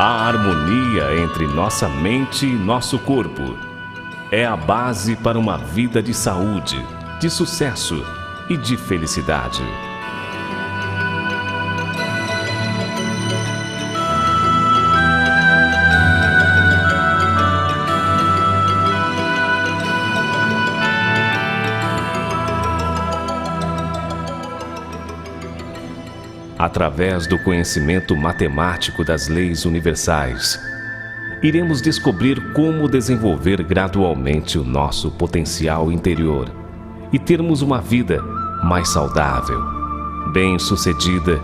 A harmonia entre nossa mente e nosso corpo é a base para uma vida de saúde, de sucesso e de felicidade. Através do conhecimento matemático das leis universais, iremos descobrir como desenvolver gradualmente o nosso potencial interior e termos uma vida mais saudável, bem-sucedida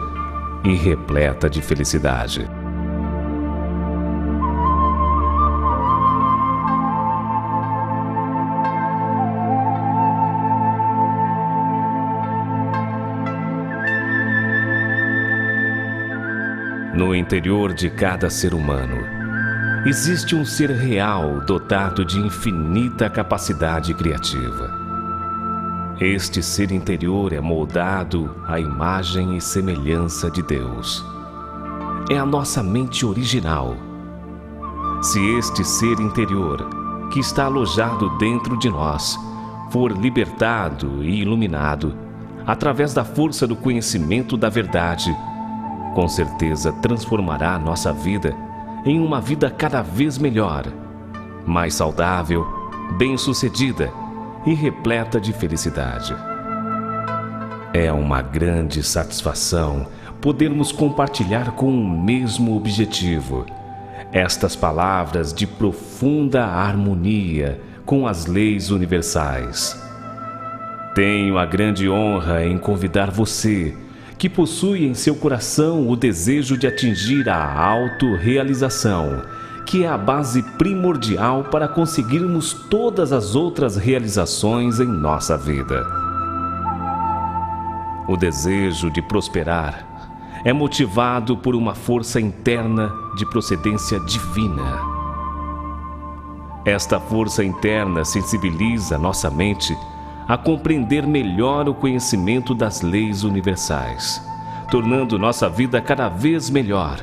e repleta de felicidade. No interior de cada ser humano, existe um ser real dotado de infinita capacidade criativa. Este ser interior é moldado à imagem e semelhança de Deus. É a nossa mente original. Se este ser interior, que está alojado dentro de nós, for libertado e iluminado através da força do conhecimento da verdade, com certeza transformará nossa vida em uma vida cada vez melhor, mais saudável, bem-sucedida e repleta de felicidade. É uma grande satisfação podermos compartilhar com o mesmo objetivo estas palavras de profunda harmonia com as leis universais. Tenho a grande honra em convidar você, que possui em seu coração o desejo de atingir a autorrealização, que é a base primordial para conseguirmos todas as outras realizações em nossa vida. O desejo de prosperar é motivado por uma força interna de procedência divina. Esta força interna sensibiliza nossa mente a compreender melhor o conhecimento das leis universais, tornando nossa vida cada vez melhor,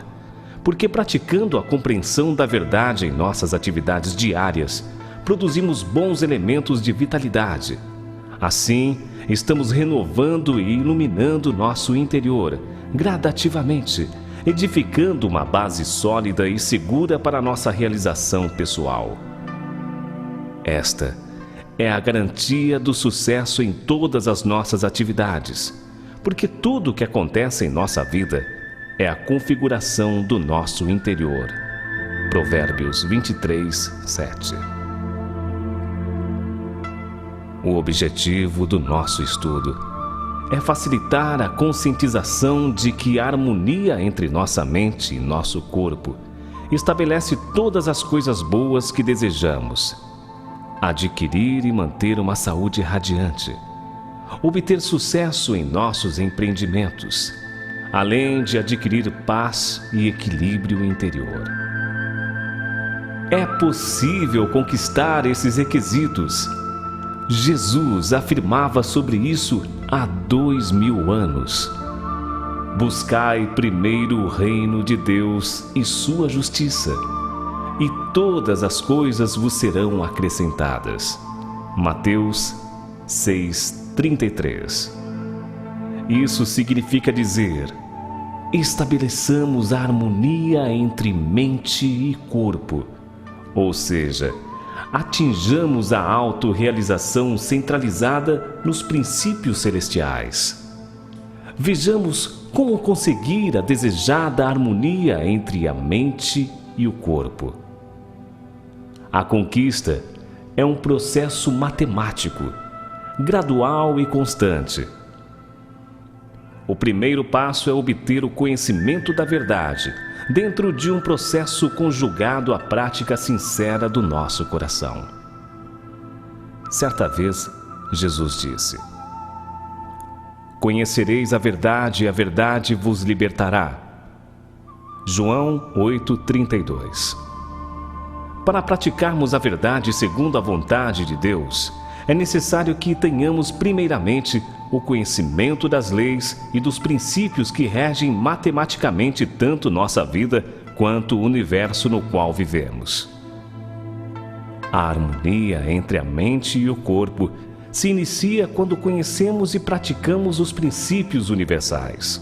porque praticando a compreensão da verdade em nossas atividades diárias, produzimos bons elementos de vitalidade. Assim, estamos renovando e iluminando nosso interior, gradativamente, edificando uma base sólida e segura para nossa realização pessoal. Esta é a garantia do sucesso em todas as nossas atividades, porque tudo o que acontece em nossa vida é a configuração do nosso interior. Provérbios 23, 7. O objetivo do nosso estudo é facilitar a conscientização de que a harmonia entre nossa mente e nosso corpo estabelece todas as coisas boas que desejamos: adquirir e manter uma saúde radiante, obter sucesso em nossos empreendimentos, além de adquirir paz e equilíbrio interior. É possível conquistar esses requisitos. Jesus afirmava sobre isso há 2000 anos. Buscai primeiro o reino de Deus e sua justiça, e todas as coisas vos serão acrescentadas. Mateus 6:33. Isso significa dizer: estabeleçamos a harmonia entre mente e corpo, ou seja, atinjamos a autorrealização centralizada nos princípios celestiais. Vejamos como conseguir a desejada harmonia entre a mente e o corpo. A conquista é um processo matemático, gradual e constante. O primeiro passo é obter o conhecimento da verdade, dentro de um processo conjugado à prática sincera do nosso coração. Certa vez, Jesus disse: conhecereis a verdade e a verdade vos libertará. João 8:32. Para praticarmos a verdade segundo a vontade de Deus, é necessário que tenhamos primeiramente o conhecimento das leis e dos princípios que regem matematicamente tanto nossa vida quanto o universo no qual vivemos. A harmonia entre a mente e o corpo se inicia quando conhecemos e praticamos os princípios universais.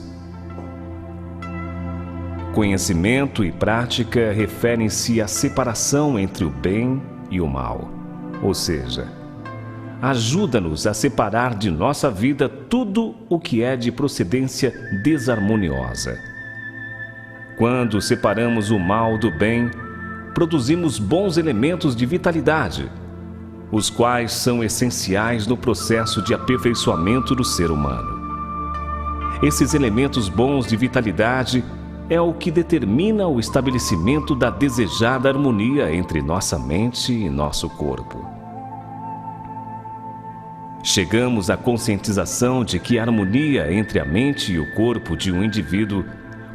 Conhecimento e prática referem-se à separação entre o bem e o mal, ou seja, ajuda-nos a separar de nossa vida tudo o que é de procedência desarmoniosa. Quando separamos o mal do bem, produzimos bons elementos de vitalidade, os quais são essenciais no processo de aperfeiçoamento do ser humano. Esses elementos bons de vitalidade é o que determina o estabelecimento da desejada harmonia entre nossa mente e nosso corpo. Chegamos à conscientização de que a harmonia entre a mente e o corpo de um indivíduo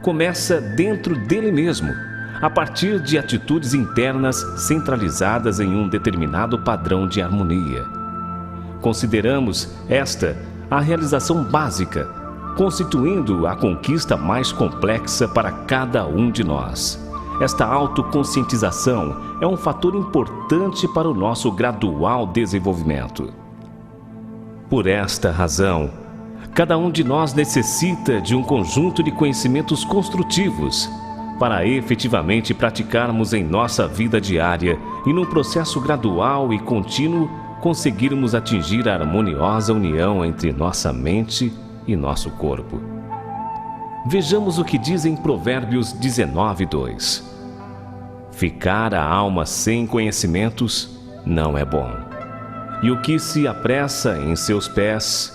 começa dentro dele mesmo, a partir de atitudes internas centralizadas em um determinado padrão de harmonia. Consideramos esta a realização básica, constituindo a conquista mais complexa para cada um de nós. Esta autoconscientização é um fator importante para o nosso gradual desenvolvimento. Por esta razão, cada um de nós necessita de um conjunto de conhecimentos construtivos para efetivamente praticarmos em nossa vida diária e num processo gradual e contínuo conseguirmos atingir a harmoniosa união entre nossa mente e nosso corpo. Vejamos o que diz em Provérbios 19:2. Ficar a alma sem conhecimentos não é bom, e o que se apressa em seus pés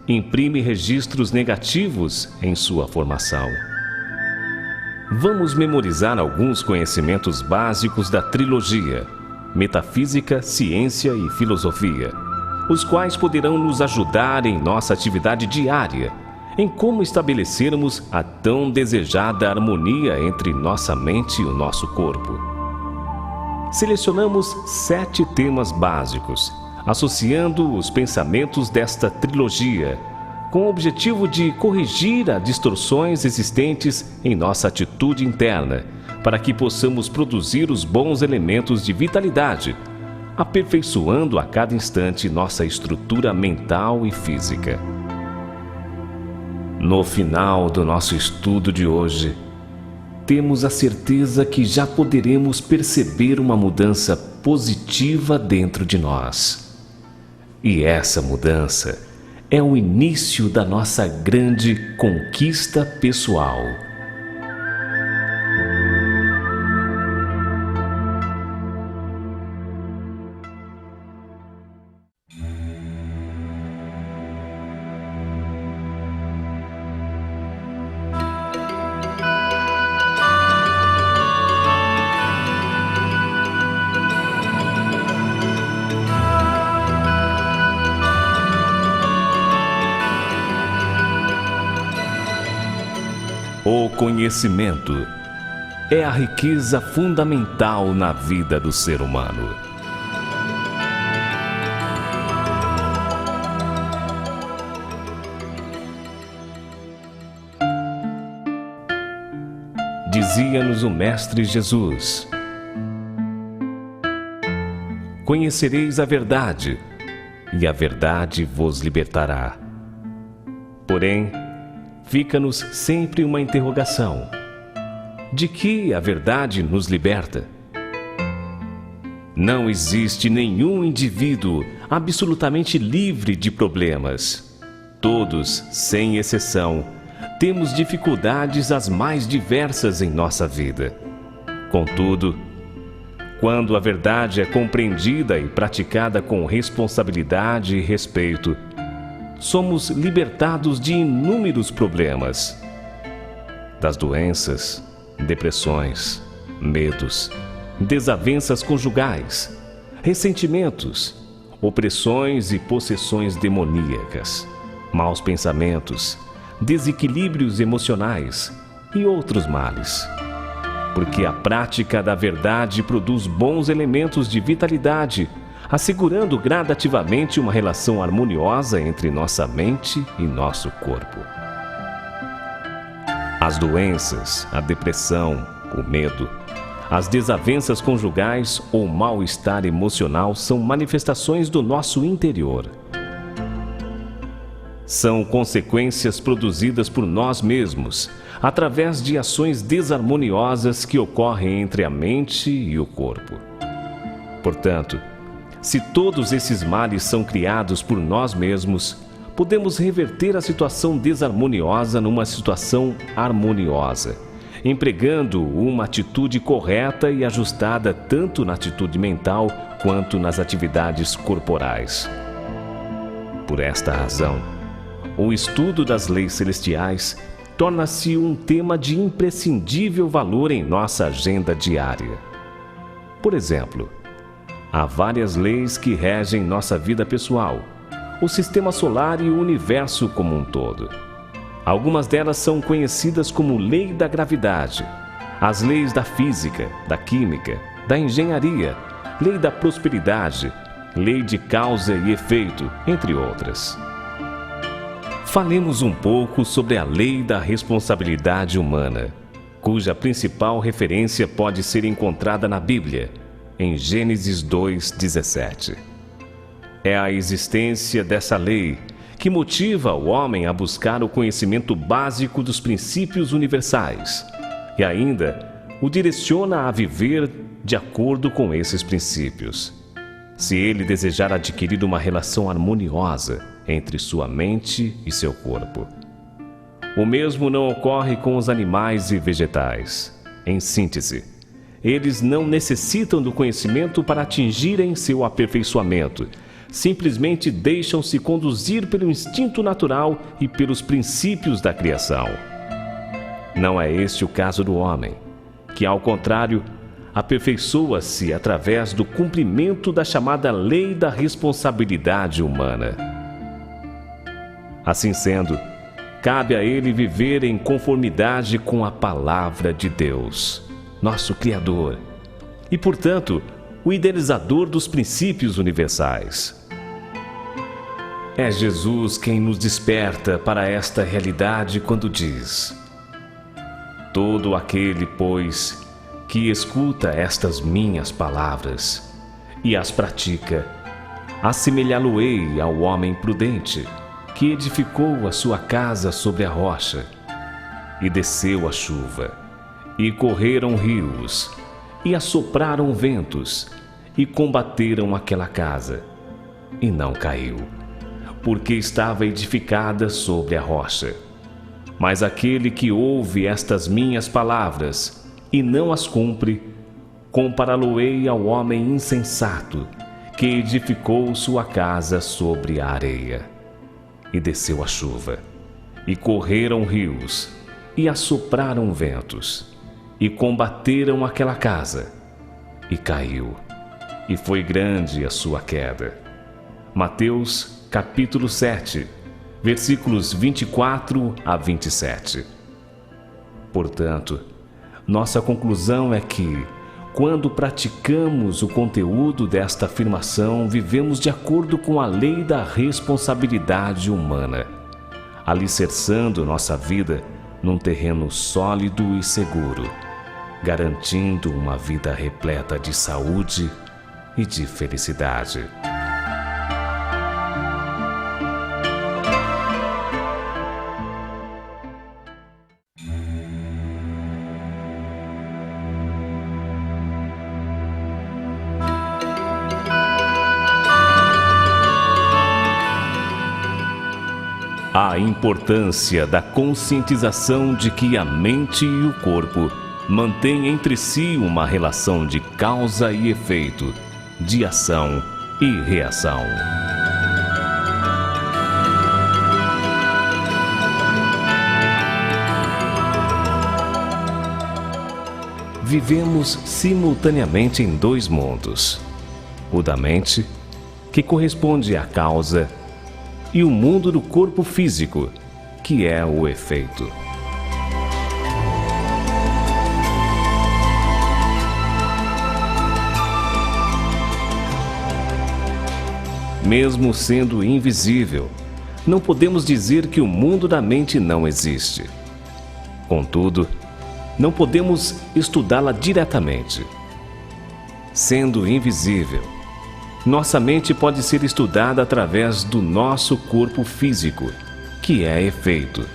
imprime registros negativos em sua formação. Vamos memorizar alguns conhecimentos básicos da trilogia Metafísica, Ciência e Filosofia, os quais poderão nos ajudar em nossa atividade diária, em como estabelecermos a tão desejada harmonia entre nossa mente e o nosso corpo. Selecionamos 7 temas básicos, associando os pensamentos desta trilogia, com o objetivo de corrigir as distorções existentes em nossa atitude interna, para que possamos produzir os bons elementos de vitalidade, aperfeiçoando a cada instante nossa estrutura mental e física. No final do nosso estudo de hoje, temos a certeza que já poderemos perceber uma mudança positiva dentro de nós. E essa mudança é o início da nossa grande conquista pessoal. O conhecimento é a riqueza fundamental na vida do ser humano. Dizia-nos o Mestre Jesus: conhecereis a verdade, e a verdade vos libertará. Porém, fica-nos sempre uma interrogação: de que a verdade nos liberta? Não existe nenhum indivíduo absolutamente livre de problemas. Todos, sem exceção, temos dificuldades as mais diversas em nossa vida. Contudo, quando a verdade é compreendida e praticada com responsabilidade e respeito, somos libertados de inúmeros problemas, das doenças, depressões, medos, desavenças conjugais, ressentimentos, opressões e possessões demoníacas, maus pensamentos, desequilíbrios emocionais e outros males. Porque a prática da verdade produz bons elementos de vitalidade, assegurando gradativamente uma relação harmoniosa entre nossa mente e nosso corpo. As doenças, a depressão, o medo, as desavenças conjugais ou mal-estar emocional são manifestações do nosso interior. São consequências produzidas por nós mesmos, através de ações desarmoniosas que ocorrem entre a mente e o corpo. Portanto, se todos esses males são criados por nós mesmos, podemos reverter a situação desarmoniosa numa situação harmoniosa, empregando uma atitude correta e ajustada tanto na atitude mental quanto nas atividades corporais. Por esta razão, o estudo das leis celestiais torna-se um tema de imprescindível valor em nossa agenda diária. Por exemplo, há várias leis que regem nossa vida pessoal, o sistema solar e o universo como um todo. Algumas delas são conhecidas como lei da gravidade, as leis da física, da química, da engenharia, lei da prosperidade, lei de causa e efeito, entre outras. Falemos um pouco sobre a lei da responsabilidade humana, cuja principal referência pode ser encontrada na Bíblia, em Gênesis 2:17. É a existência dessa lei que motiva o homem a buscar o conhecimento básico dos princípios universais e ainda o direciona a viver de acordo com esses princípios. Se ele desejar adquirir uma relação harmoniosa entre sua mente e seu corpo. O mesmo não ocorre com os animais e vegetais. Em síntese, eles não necessitam do conhecimento para atingirem seu aperfeiçoamento. Simplesmente deixam-se conduzir pelo instinto natural e pelos princípios da criação. Não é este o caso do homem, que, ao contrário, aperfeiçoa-se através do cumprimento da chamada lei da responsabilidade humana. Assim sendo, cabe a ele viver em conformidade com a palavra de Deus, nosso Criador, e, portanto, o idealizador dos princípios universais. É Jesus quem nos desperta para esta realidade quando diz: todo aquele, pois, que escuta estas minhas palavras e as pratica, assemelhá-lo-ei ao homem prudente, que edificou a sua casa sobre a rocha. E desceu a chuva, e correram rios, e assopraram ventos, e combateram aquela casa, e não caiu, porque estava edificada sobre a rocha. Mas aquele que ouve estas minhas palavras e não as cumpre, compará-lo-ei ao homem insensato, que edificou sua casa sobre a areia. E desceu a chuva, e correram rios, e assopraram ventos, e combateram aquela casa, e caiu, e foi grande a sua queda. Mateus capítulo 7, versículos 24 a 27. Portanto, nossa conclusão é que, quando praticamos o conteúdo desta afirmação, vivemos de acordo com a lei da responsabilidade humana, alicerçando nossa vida num terreno sólido e seguro, garantindo uma vida repleta de saúde e de felicidade. A importância da conscientização de que a mente e o corpo mantêm entre si uma relação de causa e efeito, de ação e reação. Vivemos simultaneamente em dois mundos: o da mente, que corresponde à causa, e o mundo do corpo físico, que é o efeito. Mesmo sendo invisível, não podemos dizer que o mundo da mente não existe. Contudo, não podemos estudá-la diretamente. Sendo invisível, nossa mente pode ser estudada através do nosso corpo físico, que é efeito,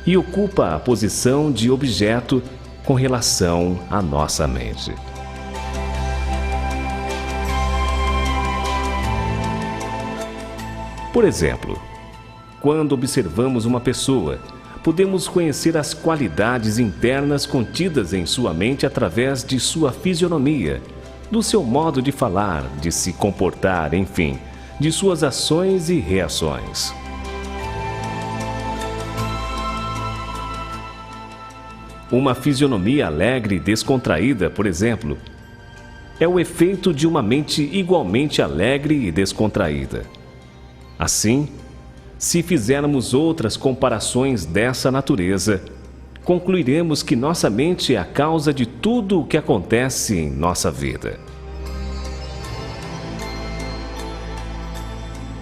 e ocupa a posição de objeto com relação à nossa mente. Por exemplo, quando observamos uma pessoa, podemos conhecer as qualidades internas contidas em sua mente através de sua fisionomia, do seu modo de falar, de se comportar, enfim, de suas ações e reações. Uma fisionomia alegre e descontraída, por exemplo, é o efeito de uma mente igualmente alegre e descontraída. Assim, se fizermos outras comparações dessa natureza, concluiremos que nossa mente é a causa de tudo o que acontece em nossa vida.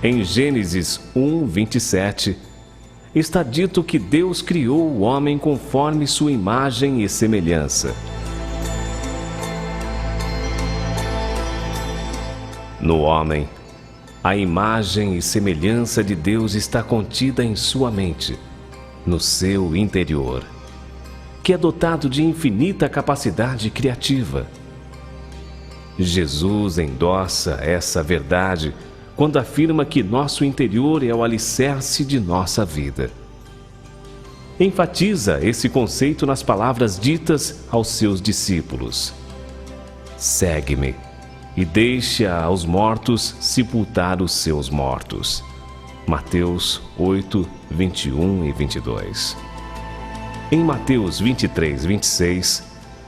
Em Gênesis 1:27, está dito que Deus criou o homem conforme sua imagem e semelhança. No homem, a imagem e semelhança de Deus está contida em sua mente, no seu interior, que é dotado de infinita capacidade criativa. Jesus endossa essa verdade quando afirma que nosso interior é o alicerce de nossa vida. Enfatiza esse conceito nas palavras ditas aos seus discípulos: "Segue-me e deixe aos mortos sepultar os seus mortos." Mateus 8, 21 e 22. Em Mateus 23:26,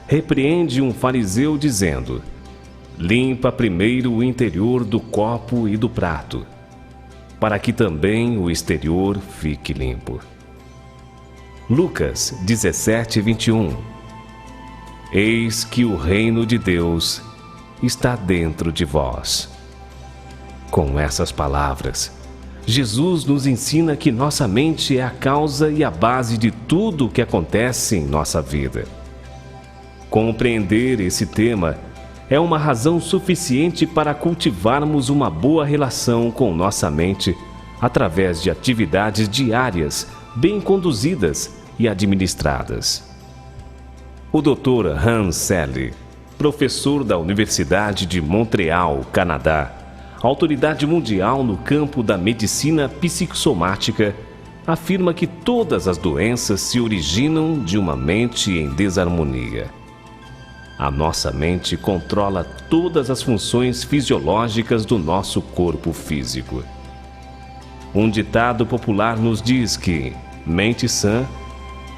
repreende um fariseu dizendo: "Limpa primeiro o interior do copo e do prato, para que também o exterior fique limpo." Lucas 17:21. Eis que o reino de Deus está dentro de vós. Com essas palavras, Jesus nos ensina que nossa mente é a causa e a base de tudo o que acontece em nossa vida. Compreender esse tema é uma razão suficiente para cultivarmos uma boa relação com nossa mente através de atividades diárias bem conduzidas e administradas. O Dr. Hans Selye, professor da Universidade de Montreal, Canadá, autoridade mundial no campo da medicina psicossomática, afirma que todas as doenças se originam de uma mente em desarmonia. A nossa mente controla todas as funções fisiológicas do nosso corpo físico. Um ditado popular nos diz que mente sã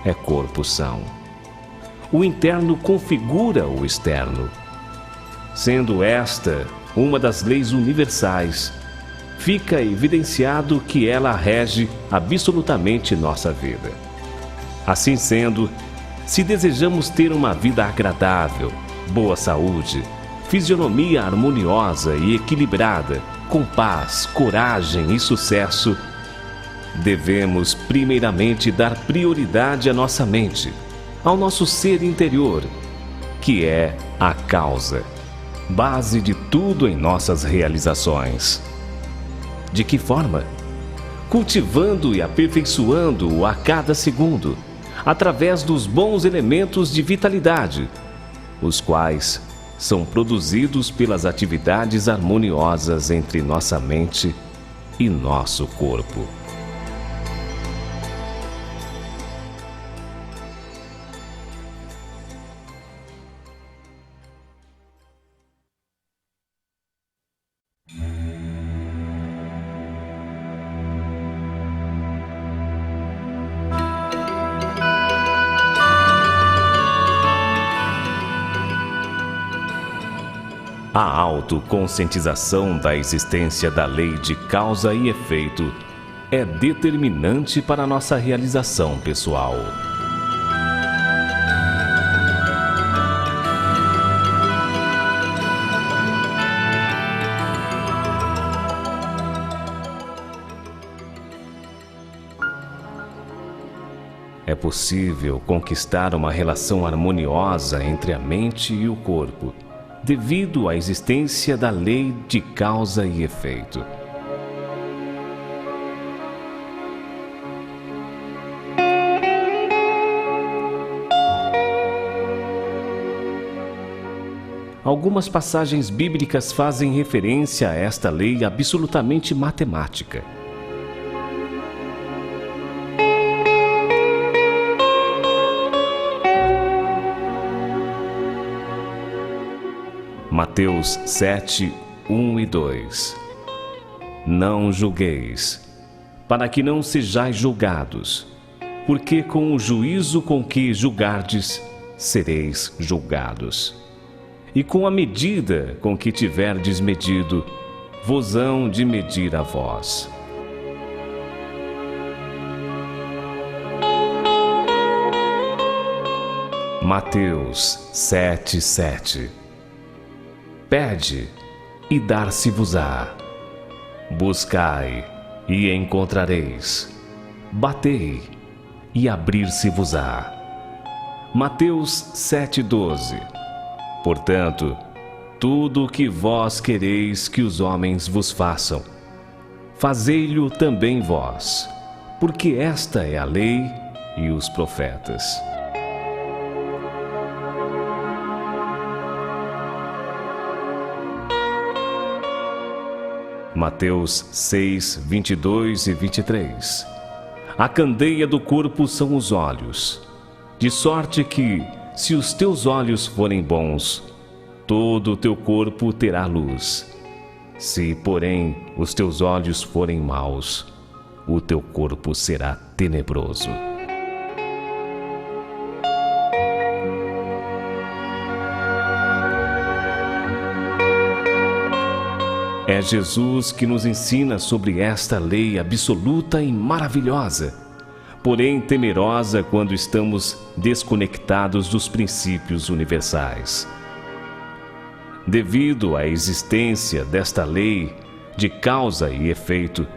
é corpo são. O interno configura o externo. Sendo esta uma das leis universais, fica evidenciado que ela rege absolutamente nossa vida. Assim sendo, se desejamos ter uma vida agradável, boa saúde, fisionomia harmoniosa e equilibrada, com paz, coragem e sucesso, devemos primeiramente dar prioridade à nossa mente, ao nosso ser interior, que é a causa, base de tudo em nossas realizações. De que forma? Cultivando e aperfeiçoando-o a cada segundo, através dos bons elementos de vitalidade, os quais são produzidos pelas atividades harmoniosas entre nossa mente e nosso corpo. A autoconscientização da existência da lei de causa e efeito é determinante para a nossa realização pessoal. é possível conquistar uma relação harmoniosa entre a mente e o corpo, devido à existência da lei de causa e efeito. Algumas passagens bíblicas fazem referência a esta lei absolutamente matemática. Mateus 7, 1 e 2. Não julgueis, para que não sejais julgados, porque com o juízo com que julgardes, sereis julgados. E com a medida com que tiverdes medido, vos hão de medir a vós. Mateus 7, 7. Pede, e dar-se-vos-á. Buscai, e encontrareis. Batei, e abrir-se-vos-á. Mateus 7, 12. Portanto, tudo o que vós quereis que os homens vos façam, fazei-lho também vós, porque esta é a lei e os profetas. Mateus 6, 22 e 23. A candeia do corpo são os olhos, de sorte que, se os teus olhos forem bons, todo o teu corpo terá luz. Se, porém, os teus olhos forem maus, o teu corpo será tenebroso. É Jesus que nos ensina sobre esta lei absoluta e maravilhosa, porém temerosa quando estamos desconectados dos princípios universais. Devido à existência desta lei de causa e efeito,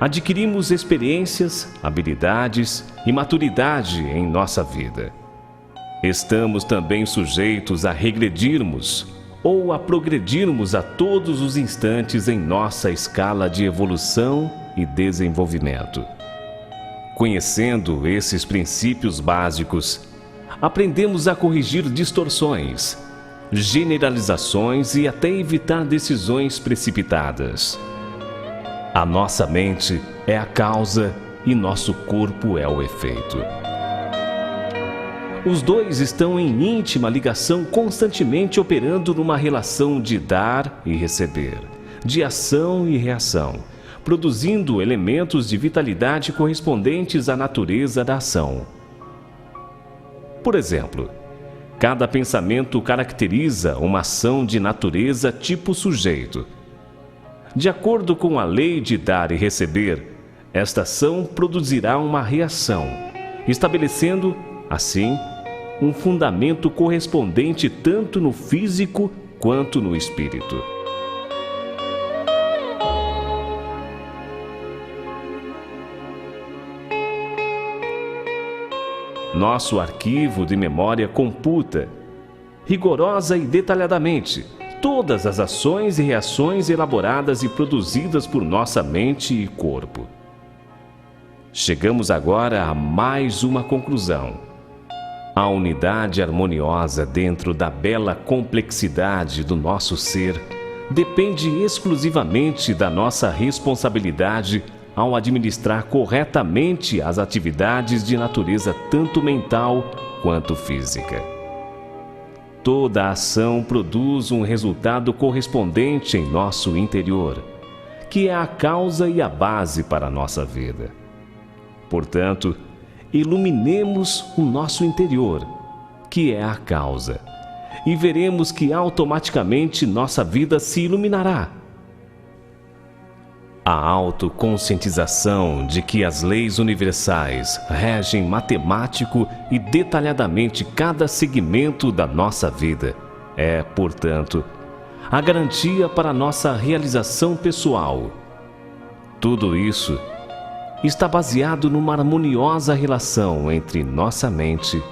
adquirimos experiências, habilidades e maturidade em nossa vida. Estamos também sujeitos a regredirmos ou a progredirmos a todos os instantes em nossa escala de evolução e desenvolvimento. Conhecendo esses princípios básicos, aprendemos a corrigir distorções, generalizações e até evitar decisões precipitadas. A nossa mente é a causa e nosso corpo é o efeito. Os dois estão em íntima ligação, constantemente operando numa relação de dar e receber, de ação e reação, produzindo elementos de vitalidade correspondentes à natureza da ação. Por exemplo, cada pensamento caracteriza uma ação de natureza tipo sujeito. De acordo com a lei de dar e receber, esta ação produzirá uma reação, estabelecendo, assim, um fundamento correspondente tanto no físico quanto no espírito. Nosso arquivo de memória computa, rigorosa e detalhadamente, todas as ações e reações elaboradas e produzidas por nossa mente e corpo. Chegamos agora a mais uma conclusão. A unidade harmoniosa dentro da bela complexidade do nosso ser depende exclusivamente da nossa responsabilidade ao administrar corretamente as atividades de natureza tanto mental quanto física. Toda ação produz um resultado correspondente em nosso interior, que é a causa e a base para a nossa vida. Portanto, iluminemos o nosso interior, que é a causa, e veremos que automaticamente nossa vida se iluminará. A autoconscientização de que as leis universais regem matemático e detalhadamente cada segmento da nossa vida é, portanto, a garantia para nossa realização pessoal. Tudo isso está baseado numa harmoniosa relação entre nossa mente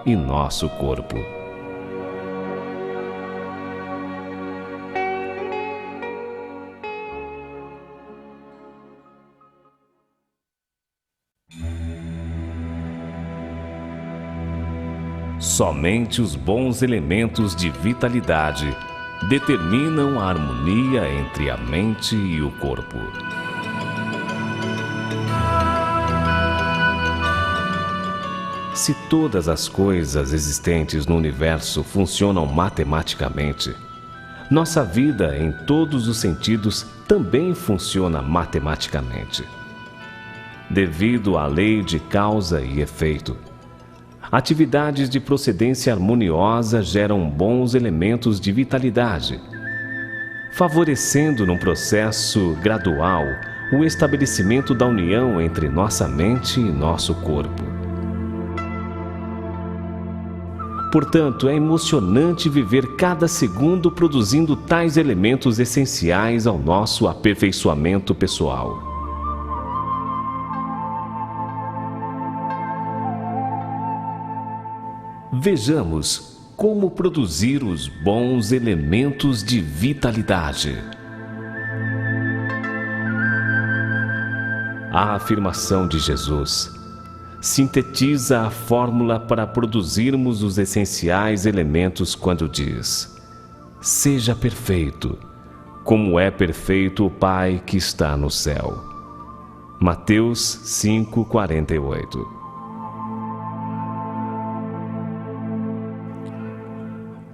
e nosso corpo. Somente os bons elementos de vitalidade determinam a harmonia entre a mente e o corpo. Se todas as coisas existentes no universo funcionam matematicamente, nossa vida, em todos os sentidos, também funciona matematicamente. Devido à lei de causa e efeito, atividades de procedência harmoniosa geram bons elementos de vitalidade, favorecendo num processo gradual o estabelecimento da união entre nossa mente e nosso corpo. Portanto, é emocionante viver cada segundo produzindo tais elementos essenciais ao nosso aperfeiçoamento pessoal. Vejamos como produzir os bons elementos de vitalidade. A afirmação de Jesus sintetiza a fórmula para produzirmos os essenciais elementos quando diz: seja perfeito, como é perfeito o Pai que está no céu. Mateus 5:48.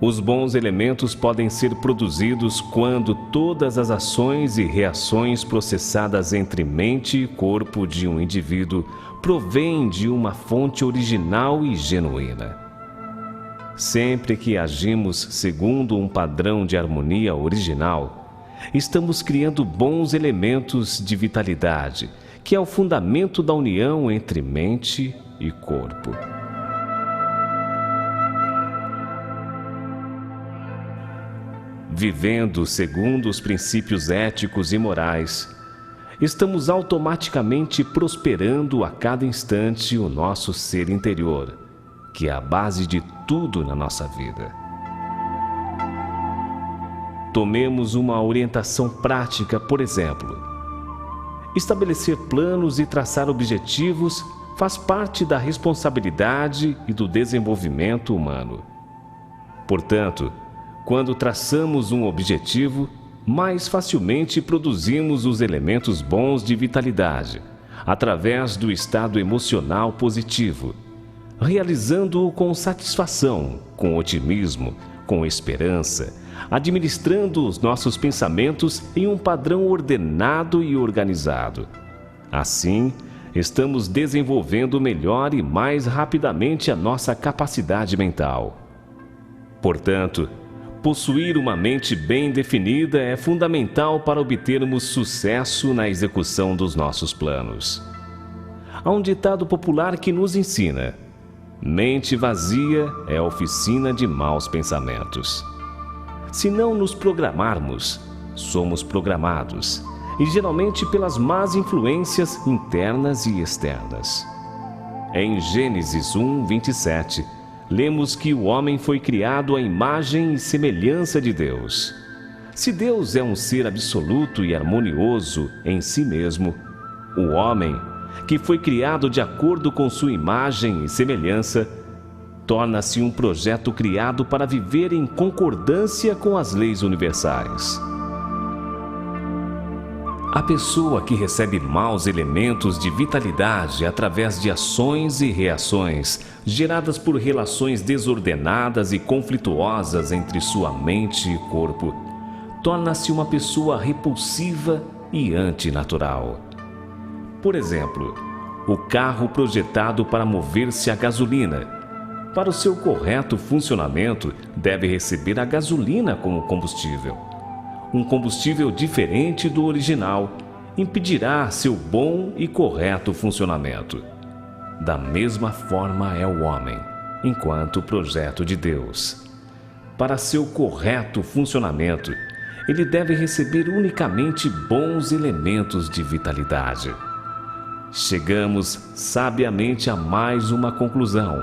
Os bons elementos podem ser produzidos quando todas as ações e reações processadas entre mente e corpo de um indivíduo provêm de uma fonte original e genuína. Sempre que agimos segundo um padrão de harmonia original, estamos criando bons elementos de vitalidade, que é o fundamento da união entre mente e corpo. Vivendo segundo os princípios éticos e morais, estamos automaticamente prosperando a cada instante o nosso ser interior, que é a base de tudo na nossa vida. Tomemos uma orientação prática, por exemplo. Estabelecer planos e traçar objetivos faz parte da responsabilidade e do desenvolvimento humano. Portanto, quando traçamos um objetivo, mais facilmente produzimos os elementos bons de vitalidade, através do estado emocional positivo, realizando-o com satisfação, com otimismo, com esperança, administrando os nossos pensamentos em um padrão ordenado e organizado. Assim, estamos desenvolvendo melhor e mais rapidamente a nossa capacidade mental. Portanto, possuir uma mente bem definida é fundamental para obtermos sucesso na execução dos nossos planos. Há um ditado popular que nos ensina: mente vazia é a oficina de maus pensamentos. Se não nos programarmos, somos programados, e geralmente pelas más influências internas e externas. Em Gênesis 1:27, lemos que o homem foi criado à imagem e semelhança de Deus. Se Deus é um ser absoluto e harmonioso em si mesmo, o homem, que foi criado de acordo com sua imagem e semelhança, torna-se um projeto criado para viver em concordância com as leis universais. A pessoa que recebe maus elementos de vitalidade através de ações e reações geradas por relações desordenadas e conflituosas entre sua mente e corpo, torna-se uma pessoa repulsiva e antinatural. Por exemplo, o carro projetado para mover-se a gasolina, para o seu correto funcionamento, deve receber a gasolina como combustível. Um combustível diferente do original impedirá seu bom e correto funcionamento. Da mesma forma é o homem, enquanto projeto de Deus. Para seu correto funcionamento, ele deve receber unicamente bons elementos de vitalidade. chegamos sabiamente a mais uma conclusão.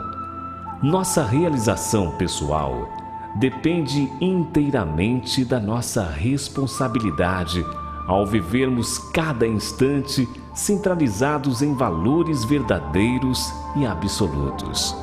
Nossa realização pessoal depende inteiramente da nossa responsabilidade ao vivermos cada instante centralizados em valores verdadeiros e absolutos.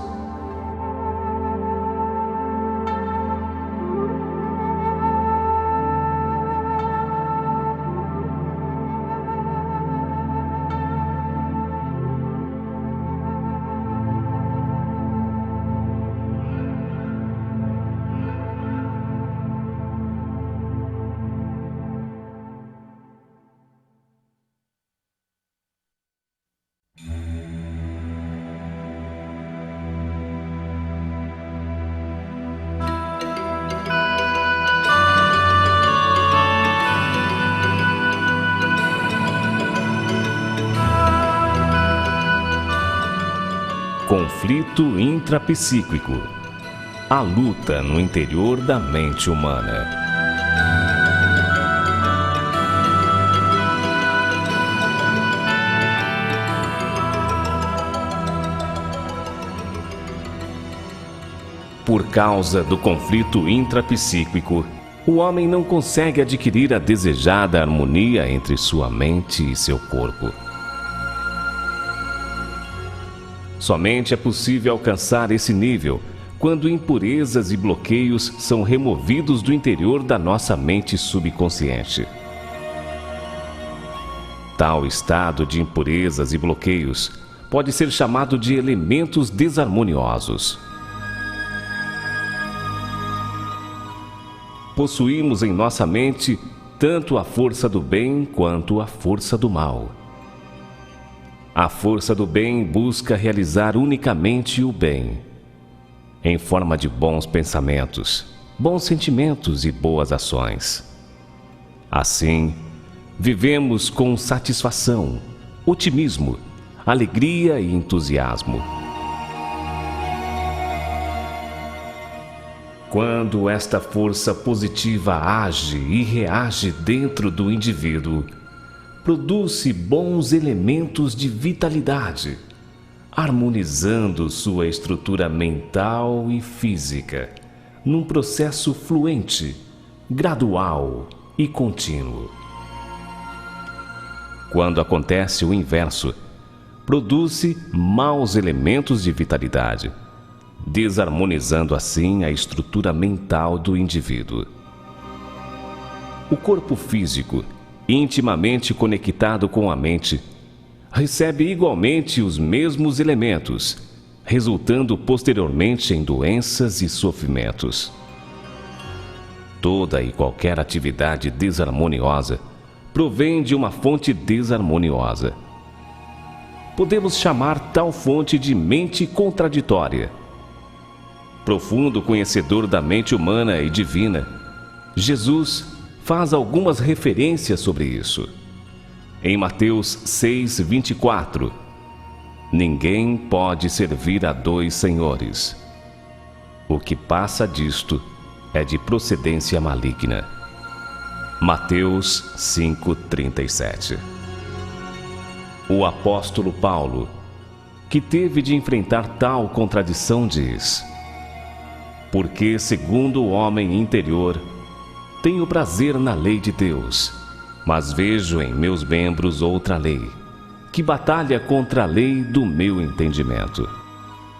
Conflito intrapsíquico. A luta no interior da mente humana. Por causa do conflito intrapsíquico, o homem não consegue adquirir a desejada harmonia entre sua mente e seu corpo. Somente é possível alcançar esse nível quando impurezas e bloqueios são removidos do interior da nossa mente subconsciente. Tal estado de impurezas e bloqueios pode ser chamado de elementos desarmoniosos. Possuímos em nossa mente tanto a força do bem quanto a força do mal. A força do bem busca realizar unicamente o bem, em forma de bons pensamentos, bons sentimentos e boas ações. Assim, vivemos com satisfação, otimismo, alegria e entusiasmo. Quando esta força positiva age e reage dentro do indivíduo, produz bons elementos de vitalidade, harmonizando sua estrutura mental e física, num processo fluente, gradual e contínuo. Quando acontece o inverso, produz maus elementos de vitalidade, desarmonizando assim a estrutura mental do indivíduo. O corpo físico, intimamente conectado com a mente, recebe igualmente os mesmos elementos, resultando posteriormente em doenças e sofrimentos. Toda e qualquer atividade desarmoniosa provém de uma fonte desarmoniosa. Podemos chamar tal fonte de mente contraditória. Profundo conhecedor da mente humana e divina, Jesus faz algumas referências sobre isso. Em Mateus 6:24, ninguém pode servir a dois senhores. O que passa disto é de procedência maligna. Mateus 5:37. O apóstolo Paulo, que teve de enfrentar tal contradição, diz: porque, segundo o homem interior, tenho prazer na lei de Deus, mas vejo em meus membros outra lei, que batalha contra a lei do meu entendimento.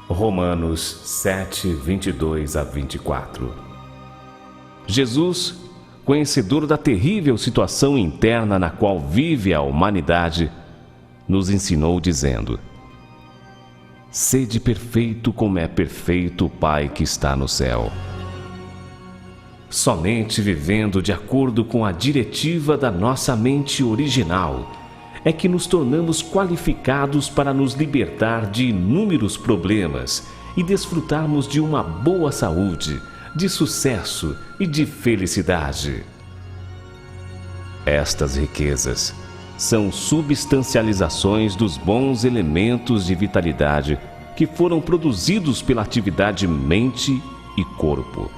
Romanos 7:22-24. Jesus, conhecedor da terrível situação interna na qual vive a humanidade, nos ensinou dizendo: sede perfeito como é perfeito o Pai que está no céu. Somente vivendo de acordo com a diretiva da nossa mente original é que nos tornamos qualificados para nos libertar de inúmeros problemas e desfrutarmos de uma boa saúde, de sucesso e de felicidade. Estas riquezas são substancializações dos bons elementos de vitalidade que foram produzidos pela atividade mente e corpo,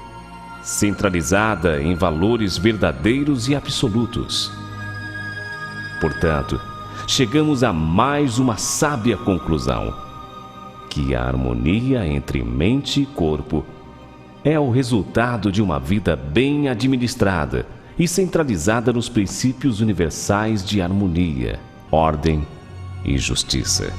centralizada em valores verdadeiros e absolutos. Portanto, chegamos a mais uma sábia conclusão: que a harmonia entre mente e corpo é o resultado de uma vida bem administrada e centralizada nos princípios universais de harmonia, ordem e justiça.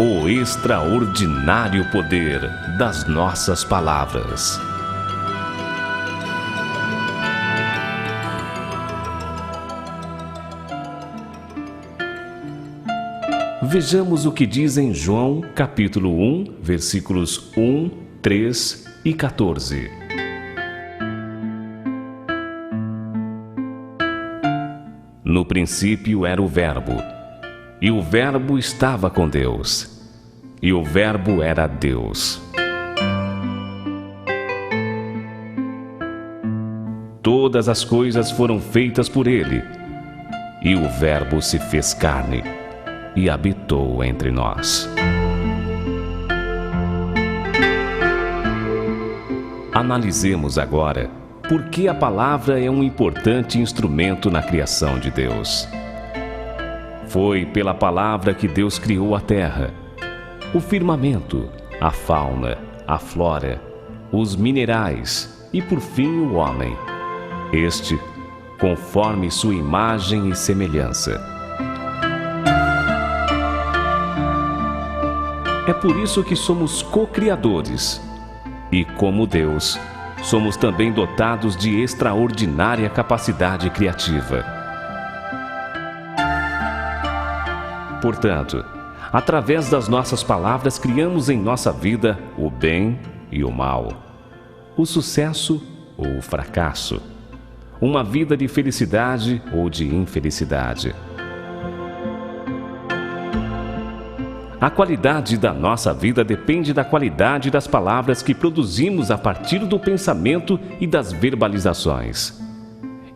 O extraordinário poder das nossas palavras. Vejamos o que diz em João, capítulo 1, versículos 1, 3 e 14. No princípio era o Verbo, e o Verbo estava com Deus, e o Verbo era Deus. Todas as coisas foram feitas por ele, e o Verbo se fez carne e habitou entre nós. Analisemos agora por que a palavra é um importante instrumento na criação de Deus. Foi pela palavra que Deus criou a terra, o firmamento, a fauna, a flora, os minerais e, por fim, o homem. Este, conforme sua imagem e semelhança. É por isso que somos co-criadores. E, como Deus, somos também dotados de extraordinária capacidade criativa. Portanto, através das nossas palavras criamos em nossa vida o bem e o mal, o sucesso ou o fracasso, uma vida de felicidade ou de infelicidade. A qualidade da nossa vida depende da qualidade das palavras que produzimos a partir do pensamento e das verbalizações.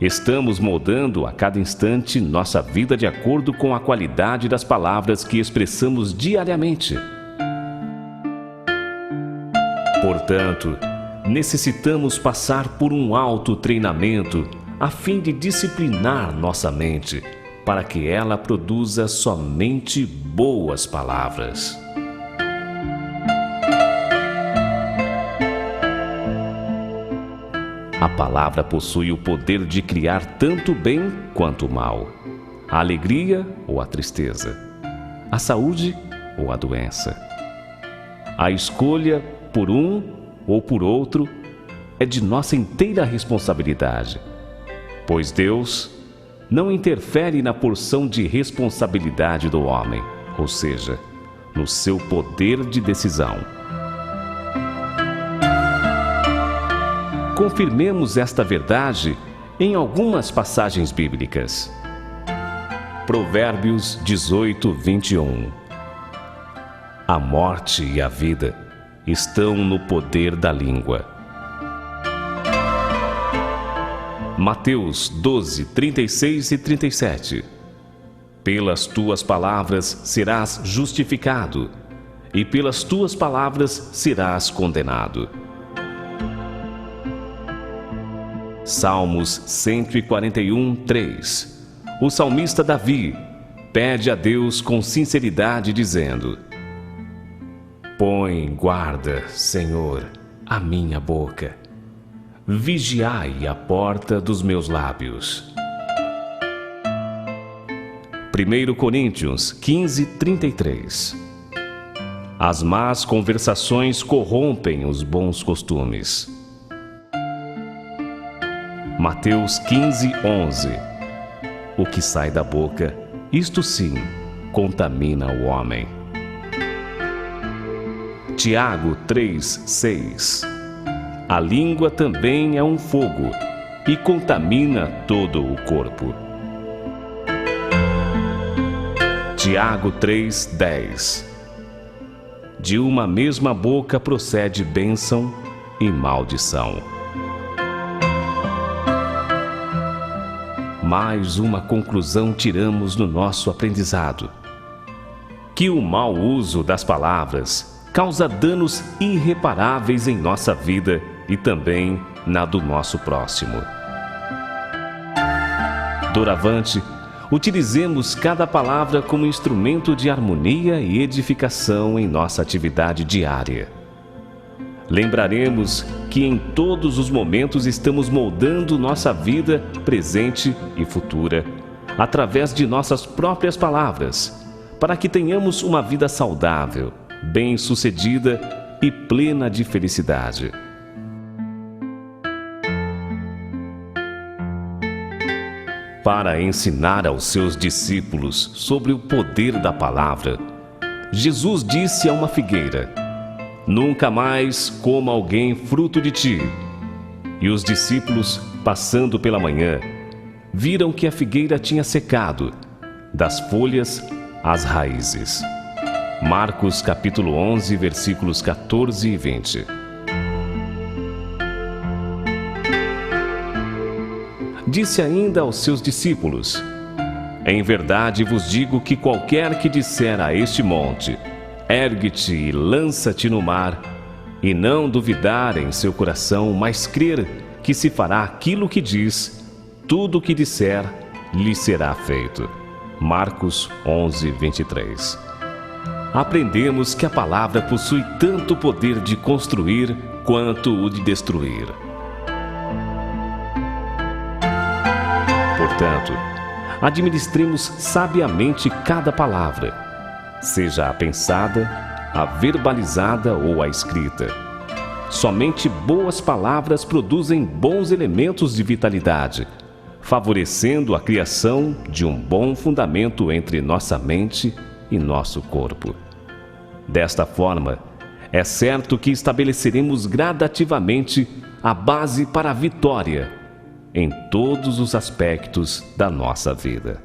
Estamos moldando a cada instante nossa vida de acordo com a qualidade das palavras que expressamos diariamente. Portanto, necessitamos passar por um autotreinamento a fim de disciplinar nossa mente, para que ela produza somente boas palavras. A palavra possui o poder de criar tanto o bem quanto o mal, a alegria ou a tristeza, a saúde ou a doença. A escolha por um ou por outro é de nossa inteira responsabilidade, pois Deus não interfere na porção de responsabilidade do homem, ou seja, no seu poder de decisão. Confirmemos esta verdade em algumas passagens bíblicas. Provérbios 18, 21. A morte e a vida estão no poder da língua. Mateus 12, 36 e 37. Pelas tuas palavras serás justificado, e pelas tuas palavras serás condenado. Salmos 141, 3. O salmista Davi pede a Deus com sinceridade, dizendo: Põe em guarda, Senhor, a minha boca. Vigiai a porta dos meus lábios. 1 Coríntios 15:33. As más conversações corrompem os bons costumes. Mateus 15:11. O que sai da boca, isto sim, contamina o homem. Tiago 3:6. A língua também é um fogo e contamina todo o corpo. Tiago 3:10. De uma mesma boca procede bênção e maldição. Mais uma conclusão tiramos no nosso aprendizado: que o mau uso das palavras causa danos irreparáveis em nossa vida e também na do nosso próximo. Doravante, utilizemos cada palavra como instrumento de harmonia e edificação em nossa atividade diária. Lembraremos que em todos os momentos estamos moldando nossa vida presente e futura através de nossas próprias palavras, para que tenhamos uma vida saudável, bem-sucedida e plena de felicidade. Para ensinar aos seus discípulos sobre o poder da palavra, Jesus disse a uma figueira: "Nunca mais coma alguém fruto de ti." E os discípulos, passando pela manhã, viram que a figueira tinha secado, das folhas às raízes. Marcos capítulo 11, versículos 14 e 20. Disse ainda aos seus discípulos: "Em verdade vos digo que qualquer que disser a este monte: ergue-te e lança-te no mar, e não duvidar em seu coração, mas crer que se fará aquilo que diz, tudo o que disser lhe será feito." Marcos 11, 23. Aprendemos que a palavra possui tanto o poder de construir quanto o de destruir. Portanto, administremos sabiamente cada palavra, seja a pensada, a verbalizada ou a escrita. Somente boas palavras produzem bons elementos de vitalidade, favorecendo a criação de um bom fundamento entre nossa mente e nosso corpo. Desta forma, é certo que estabeleceremos gradativamente a base para a vitória em todos os aspectos da nossa vida.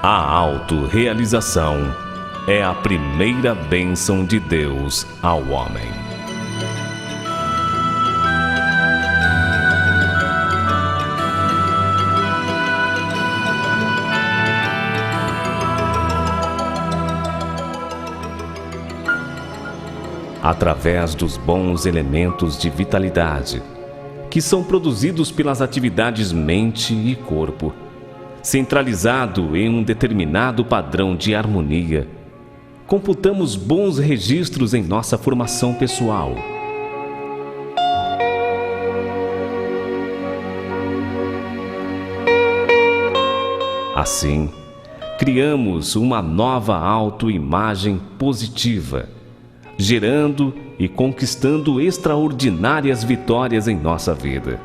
A autorrealização é a primeira bênção de Deus ao homem. Através dos bons elementos de vitalidade, que são produzidos pelas atividades mente e corpo, centralizado em um determinado padrão de harmonia, computamos bons registros em nossa formação pessoal. Assim, criamos uma nova autoimagem positiva, gerando e conquistando extraordinárias vitórias em nossa vida.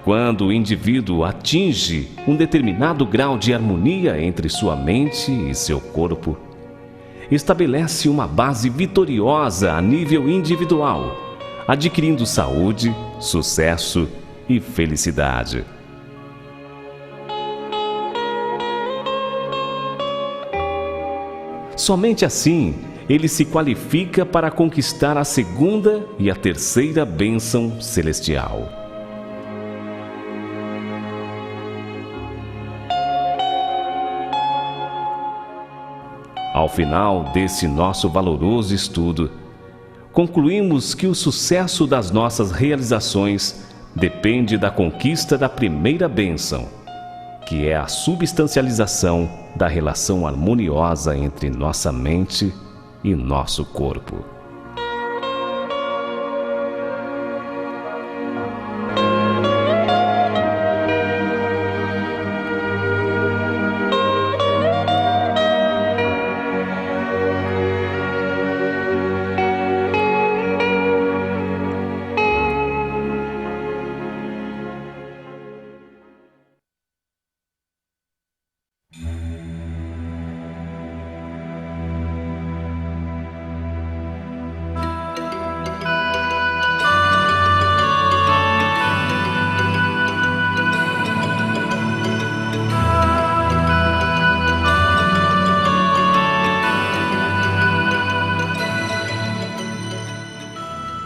Quando o indivíduo atinge um determinado grau de harmonia entre sua mente e seu corpo, estabelece uma base vitoriosa a nível individual, adquirindo saúde, sucesso e felicidade. Somente assim ele se qualifica para conquistar a segunda e a terceira bênção celestial. Ao final desse nosso valoroso estudo, concluímos que o sucesso das nossas realizações depende da conquista da primeira bênção, que é a substancialização da relação harmoniosa entre nossa mente e nosso corpo.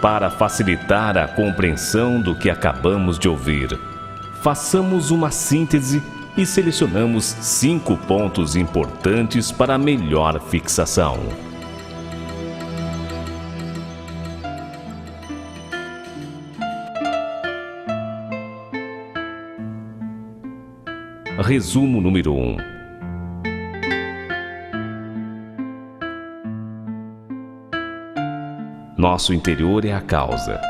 Para facilitar a compreensão do que acabamos de ouvir, façamos uma síntese e selecionamos 5 pontos importantes para melhor fixação. Resumo número 1. Nosso interior é a causa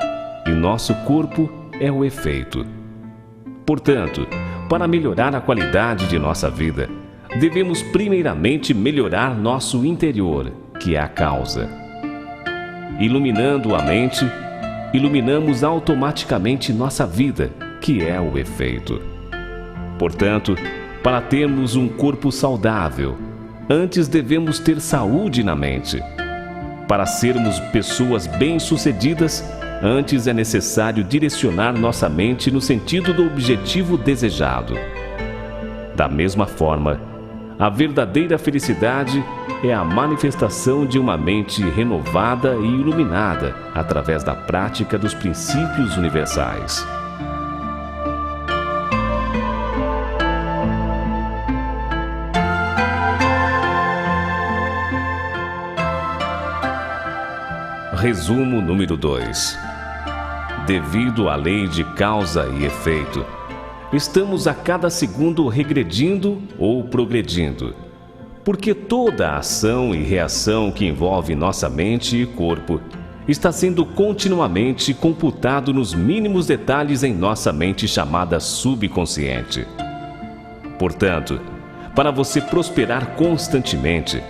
e nosso corpo é o efeito. Portanto, para melhorar a qualidade de nossa vida, devemos primeiramente melhorar nosso interior, que é a causa. Iluminando a mente, iluminamos automaticamente nossa vida, que é o efeito. Portanto, para termos um corpo saudável, antes devemos ter saúde na mente. Para sermos pessoas bem-sucedidas, antes é necessário direcionar nossa mente no sentido do objetivo desejado. Da mesma forma, a verdadeira felicidade é a manifestação de uma mente renovada e iluminada através da prática dos princípios universais. Resumo número 2. Devido à lei de causa e efeito, estamos a cada segundo regredindo ou progredindo, porque toda ação e reação que envolve nossa mente e corpo está sendo continuamente computado nos mínimos detalhes em nossa mente chamada subconsciente. Portanto, para você prosperar constantemente,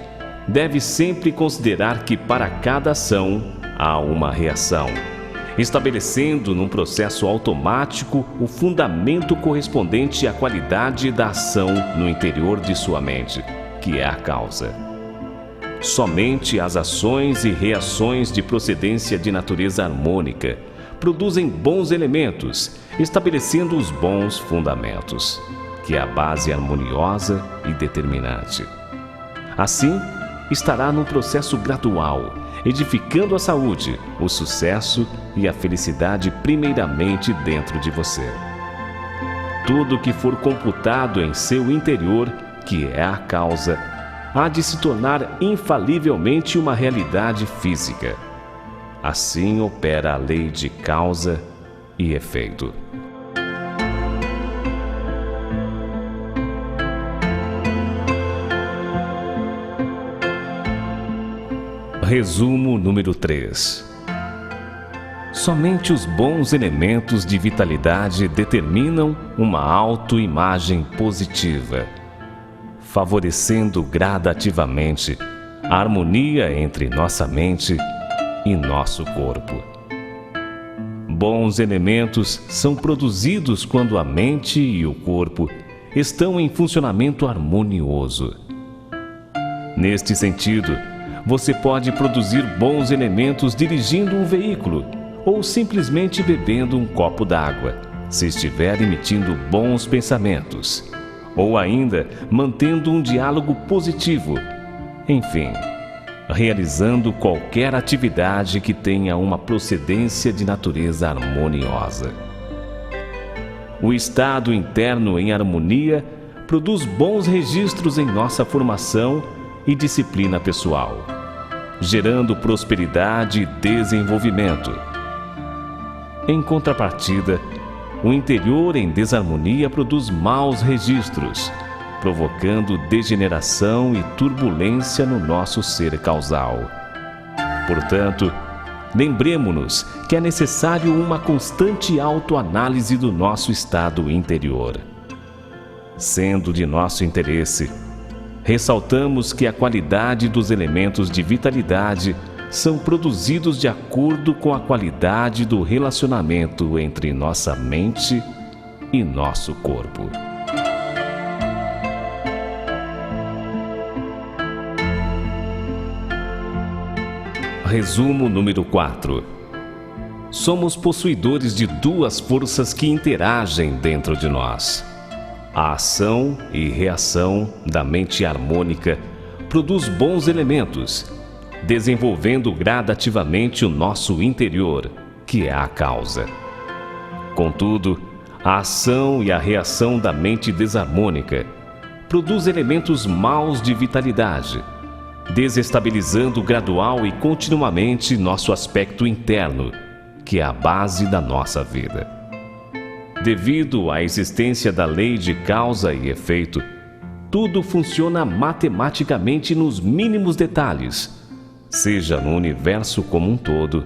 deve sempre considerar que para cada ação há uma reação, estabelecendo num processo automático o fundamento correspondente à qualidade da ação no interior de sua mente, que é a causa. Somente as ações e reações de procedência de natureza harmônica produzem bons elementos, estabelecendo os bons fundamentos, que é a base harmoniosa e determinante. Assim, estará num processo gradual, edificando a saúde, o sucesso e a felicidade primeiramente dentro de você. Tudo que for computado em seu interior, que é a causa, há de se tornar infalivelmente uma realidade física. Assim opera a lei de causa e efeito. Resumo número 3. Somente os bons elementos de vitalidade determinam uma autoimagem positiva, favorecendo gradativamente a harmonia entre nossa mente e nosso corpo. Bons elementos são produzidos quando a mente e o corpo estão em funcionamento harmonioso. Neste sentido, você pode produzir bons elementos dirigindo um veículo ou simplesmente bebendo um copo d'água, se estiver emitindo bons pensamentos, ou ainda mantendo um diálogo positivo. Enfim, realizando qualquer atividade que tenha uma procedência de natureza harmoniosa. O estado interno em harmonia produz bons registros em nossa formação e disciplina pessoal, gerando prosperidade e desenvolvimento. Em contrapartida, o interior em desarmonia produz maus registros, provocando degeneração e turbulência no nosso ser causal. Portanto, lembremo-nos que é necessário uma constante autoanálise do nosso estado interior. Sendo de nosso interesse, ressaltamos que a qualidade dos elementos de vitalidade são produzidos de acordo com a qualidade do relacionamento entre nossa mente e nosso corpo. Resumo número 4. Somos possuidores de duas forças que interagem dentro de nós. A ação e reação da mente harmônica produz bons elementos, desenvolvendo gradativamente o nosso interior, que é a causa. Contudo, a ação e a reação da mente desarmônica produz elementos maus de vitalidade, desestabilizando gradual e continuamente nosso aspecto interno, que é a base da nossa vida. Devido à existência da lei de causa e efeito, tudo funciona matematicamente nos mínimos detalhes, seja no universo como um todo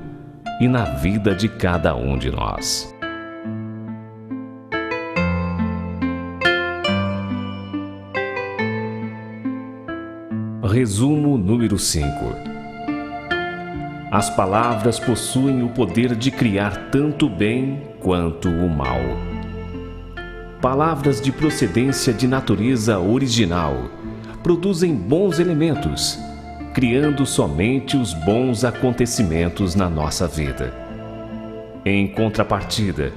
e na vida de cada um de nós. Resumo número 5. As palavras possuem o poder de criar tanto o bem quanto o mal. Palavras de procedência de natureza original produzem bons elementos, criando somente os bons acontecimentos na nossa vida. Em contrapartida,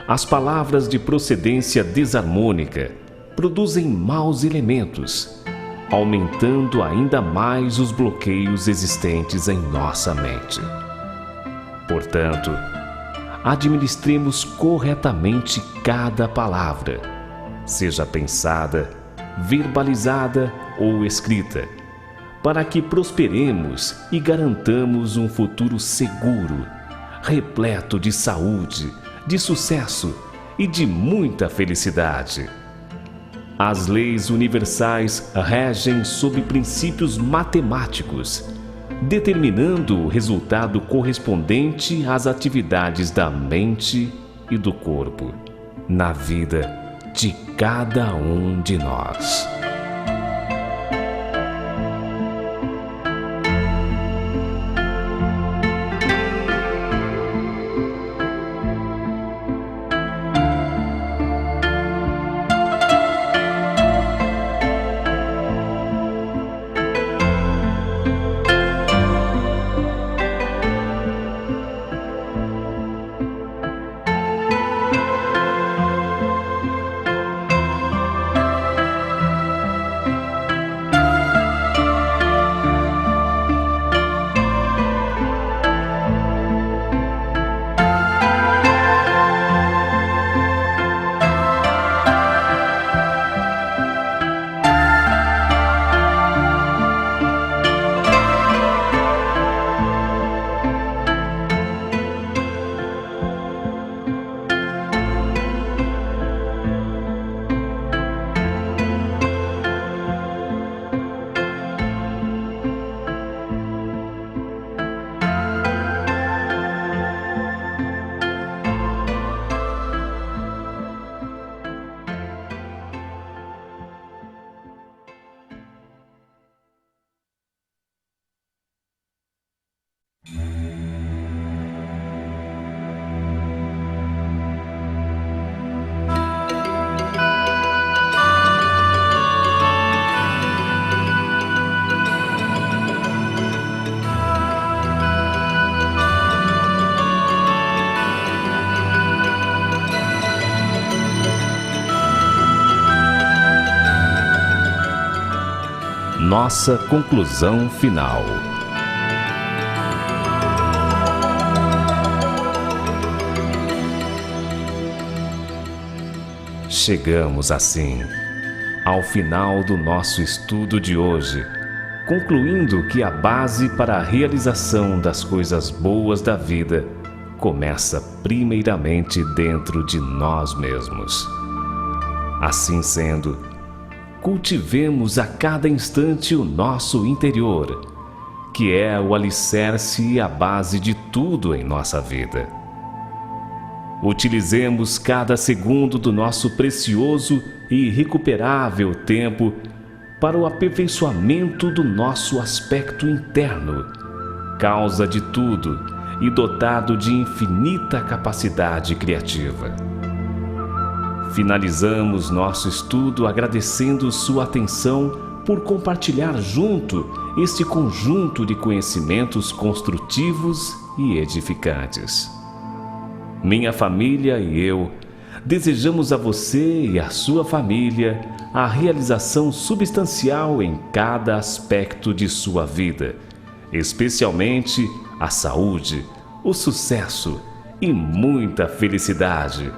as palavras de procedência desarmônica produzem maus elementos, aumentando ainda mais os bloqueios existentes em nossa mente. Portanto, administremos corretamente cada palavra, seja pensada, verbalizada ou escrita, para que prosperemos e garantamos um futuro seguro, repleto de saúde, de sucesso e de muita felicidade. As leis universais regem sob princípios matemáticos, determinando o resultado correspondente às atividades da mente e do corpo, na vida de cada um de nós. nossa conclusão final. Chegamos assim ao final do nosso estudo de hoje, concluindo que a base para a realização das coisas boas da vida começa primeiramente dentro de nós mesmos. Assim sendo, cultivemos a cada instante o nosso interior, que é o alicerce e a base de tudo em nossa vida. Utilizemos cada segundo do nosso precioso e irrecuperável tempo para o aperfeiçoamento do nosso aspecto interno, causa de tudo e dotado de infinita capacidade criativa. Finalizamos nosso estudo agradecendo sua atenção por compartilhar junto este conjunto de conhecimentos construtivos e edificantes. Minha família e eu desejamos a você e a sua família a realização substancial em cada aspecto de sua vida, especialmente a saúde, o sucesso e muita felicidade,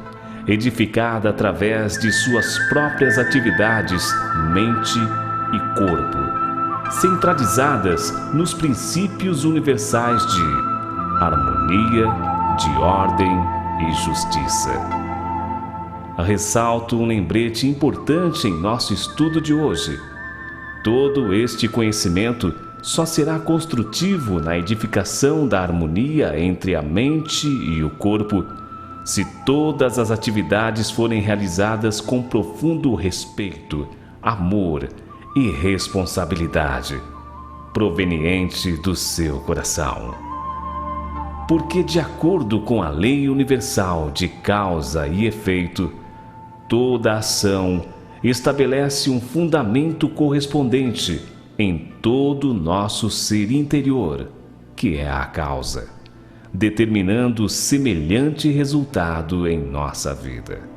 edificada através de suas próprias atividades, mente e corpo, centralizadas nos princípios universais de harmonia, de ordem e justiça. Ressalto um lembrete importante em nosso estudo de hoje. Todo este conhecimento só será construtivo na edificação da harmonia entre a mente e o corpo se todas as atividades forem realizadas com profundo respeito, amor e responsabilidade, proveniente do seu coração. Porque, de acordo com a lei universal de causa e efeito, toda ação estabelece um fundamento correspondente em todo o nosso ser interior, que é a causa, determinando semelhante resultado em nossa vida.